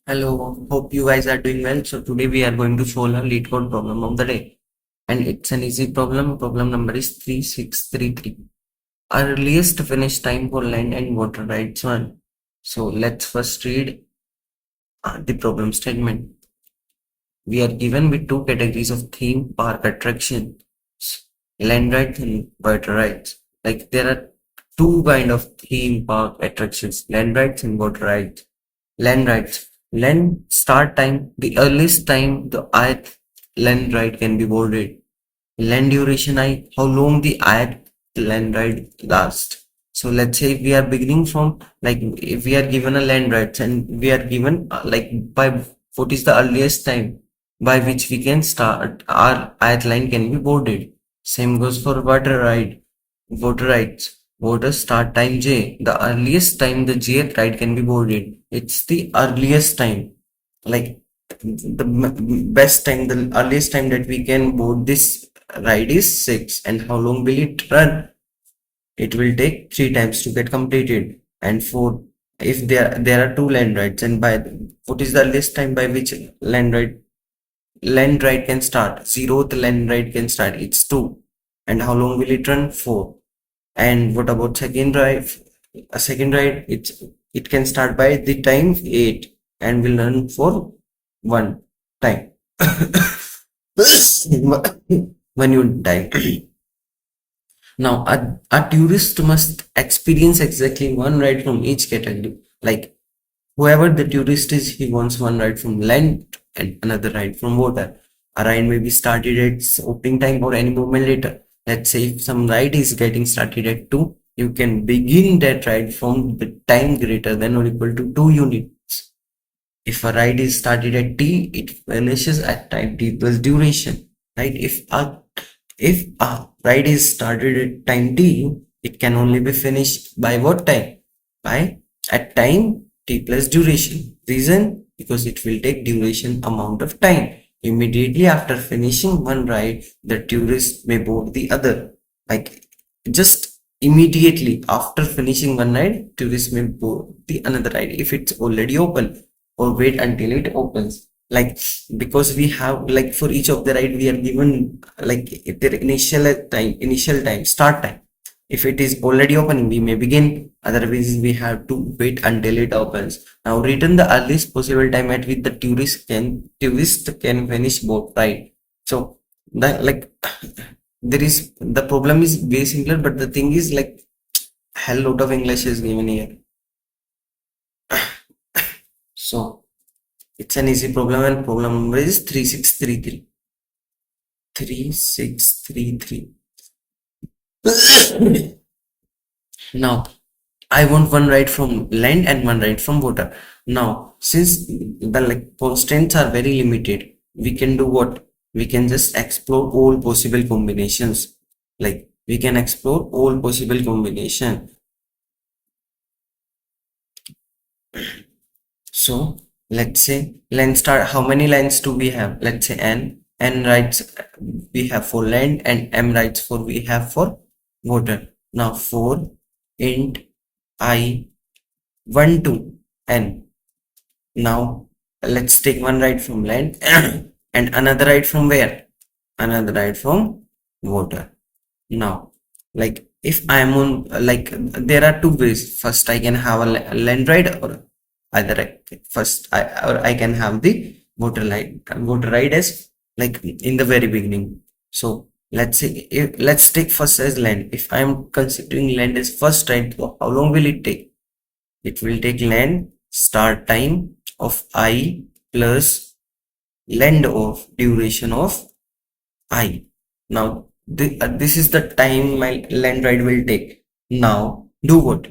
Hello, hope you guys are doing well. So today we are going to solve a LeetCode problem of the day. And it's an easy problem. Problem number is 3633. Earliest finish time for land and water rights 1. So let's first read the problem statement. We are given with two categories of theme park attraction, land rights and water rights. Like there are two kind of theme park attractions, land rights and water rights. Land rights. Land start time, the earliest time the ith land right can be boarded. Land duration, how long the ith land right lasts. So let's say we are beginning from, like, if we are given a land rights and we are given like by what is the earliest time by which we can start our ith line can be boarded. Same goes for water rights. Water start time J. The earliest time the jth ride can be boarded. It's the earliest time. Like the best time, the earliest time that we can board this ride is 6. And how long will it run? It will take 3 times to get completed. And 4, if there are 2 land rides, and by what is the earliest time by which land ride can start? 0th land ride can start. It's 2. And how long will it run? 4. And what about second ride? A second ride, it can start by the time 8 and will run for 1 time when you die. Now a tourist must experience exactly one ride from each category. Like whoever the tourist is, he wants one ride from land and another ride from water. A ride may be started at its opening time or any moment later. Let's say if some ride is getting started at 2, you can begin that ride from the time greater than or equal to 2 units. If a ride is started at t, it finishes at time t plus duration. Right? If a ride is started at time t, it can only be finished by what time? By at time t plus duration. Reason? Because it will take duration amount of time. Immediately after finishing one ride, the tourist may board the other. Like just immediately after finishing one ride, tourist may board the another ride if it's already open, or wait until it opens. Like because we have, like, for each of the ride we are given like their initial time, start time. If it is already opening, we may begin. Otherwise, we have to wait until it opens. Now, return the earliest possible time at which the tourist can finish both, right? So, that, like, there is the problem is way simpler, but the thing is, like, hell lot of English is given here. So it's an easy problem, and problem number is 3633. 3633. Now I want one ride from land and one ride from water. Now since the constraints are very limited, we can do what? We can just explore all possible combinations. Like we can explore all possible combination. So let's say land start, how many lines do we have? Let's say n rights we have for land and m rights for we have for water. Now for int I 1 to n. Now let's take one ride from land and another ride from where? Another ride from water. Now like if I am on, like, there are two ways. First I can have a land ride, or either I can have the water ride as like in the very beginning. So let's say let's take first as land. If I am considering land as first ride, how long will it take? It will take land start time of I plus land of duration of I. Now this is the time my land ride will take. Now do what?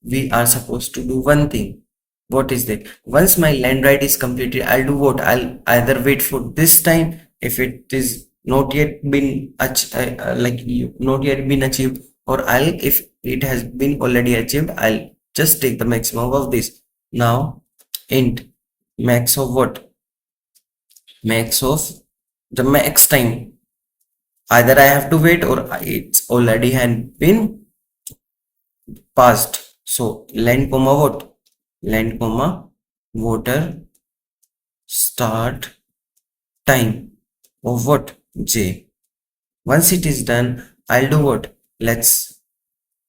We are supposed to do one thing. What is that? Once my land ride is completed, I'll do what? I'll either wait for this time. If it is not yet been not yet been achieved, or if it has been already achieved, I'll just take the maximum of this. Now int max of what? Max of the max time. Either I have to wait or it's already had been passed. So land comma what? Land comma water start time of what? J. Once it is done, I'll do what? Let's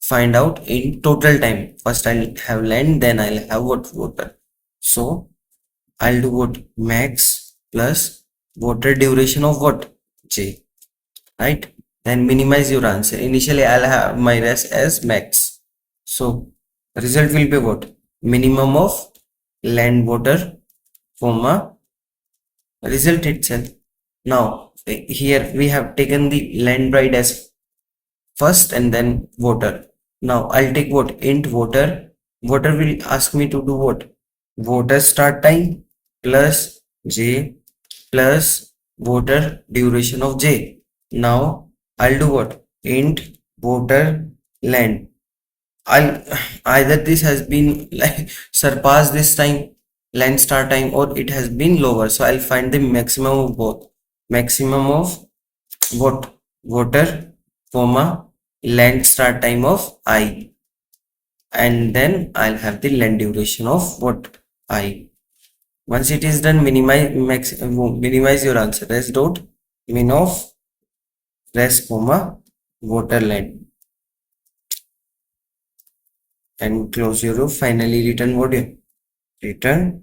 find out in total time. First I'll have land, then I'll have what? Water. So I'll do what? Max plus water duration of what? J. Right? Then minimize your answer. Initially I'll have my rest as max. So result will be what? Minimum of land water, comma, result itself. Now here we have taken the land right as first and then water. Now I'll take what? Int water. Water will ask me to do what? Water start time plus J plus water duration of J. Now I'll do what? Int water land. I'll either this has been like surpassed this time land start time, or it has been lower. So I'll find the maximum of both. Maximum of what? Water, comma, land start time of I, and then I'll have the land duration of what? I. Once it is done, minimize your answer as dot min of rest, comma, water land, and close your loop. Finally return what? Return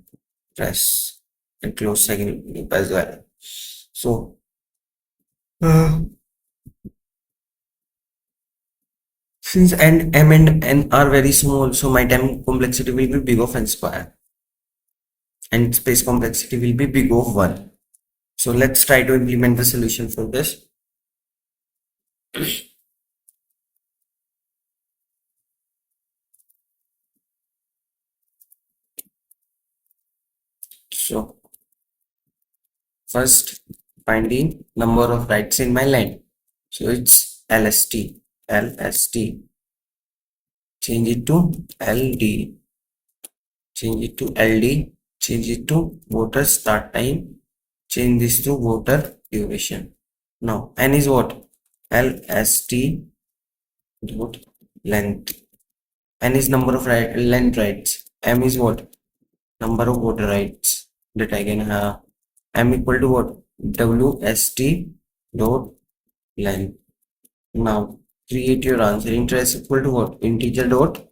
rest and close second loop as well. So since M and N are very small, so my time complexity will be big of n square and space complexity will be big of 1. So let's try to implement the solution for this. So first find the number of writes in my line. So it's LST, change it to LD, change it to LD, change it to water start time, change this to water duration. Now N is what? LST dot length. N is number of length writes. M is what? Number of water writes that I can have. M equal to what? WST dot length. Now create your answer. Interest equal to what? Integer dot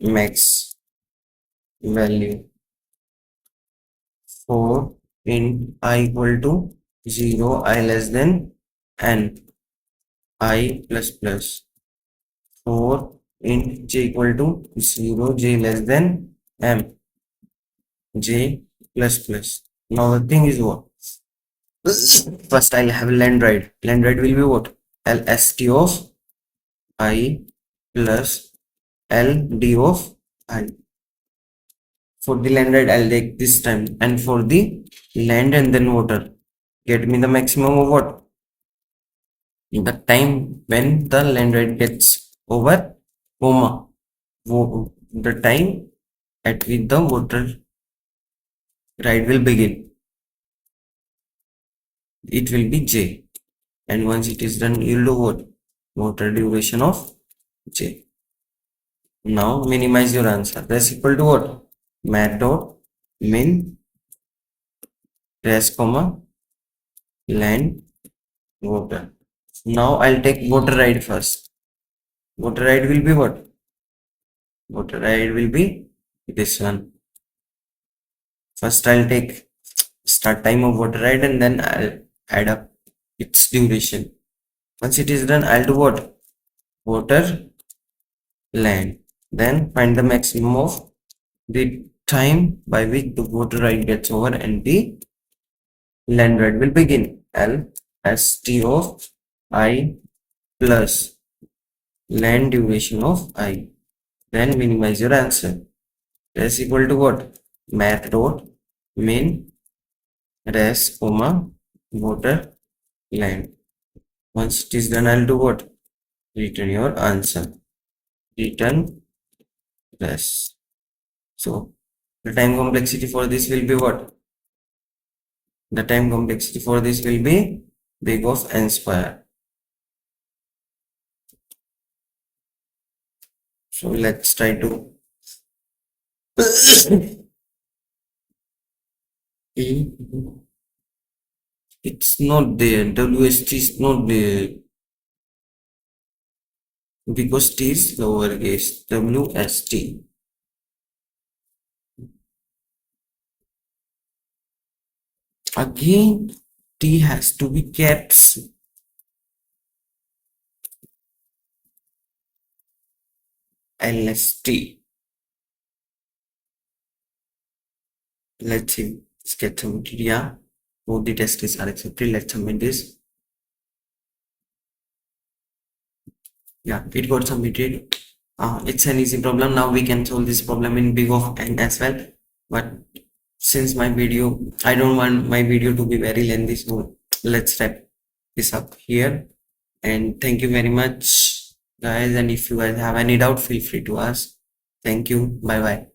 max value for int I equal to 0, I less than n, I plus plus, for int j equal to 0, j less than m, j plus plus. Now the thing is what? First I'll have landRide. LandRide will be what? LST of I plus LD of I. For the landRide I'll take this time, and for the land and then water, get me the maximum of what? The time when the landRide gets over, comma, the time at which the water ride will begin. It will be J, and once it is done, you'll do what? Water duration of J. Now minimize your answer. That's equal to what? Mat dot min rest, comma, land water. Now I'll take water ride first. Water ride will be what? Water ride will be this one. First I'll take start time of water ride, and then I'll add up its duration. Once it is done, I'll do what? Water land. Then find the maximum of the time by which the water ride gets over and the land ride will begin. LST of I plus land duration of I. Then minimize your answer. That's equal to what? Math dot min rest, comma, water land. Once it is done, I'll do what? Return your answer. Return rest. So the time complexity for this will be what? The time complexity for this will be big of n square. So let's try to Mhm. It's not there. WST is not there because T is lowercase. WST. Again, T has to be caps. LST. Let's see. Let's get submitted. Yeah. Both the tests are accepted. Let's submit this. Yeah, it got submitted. It's an easy problem. Now we can solve this problem in big of N as well. But since my video, I don't want my video to be very lengthy, so let's wrap this up here. And thank you very much, guys. And if you guys have any doubt, feel free to ask. Thank you. Bye bye.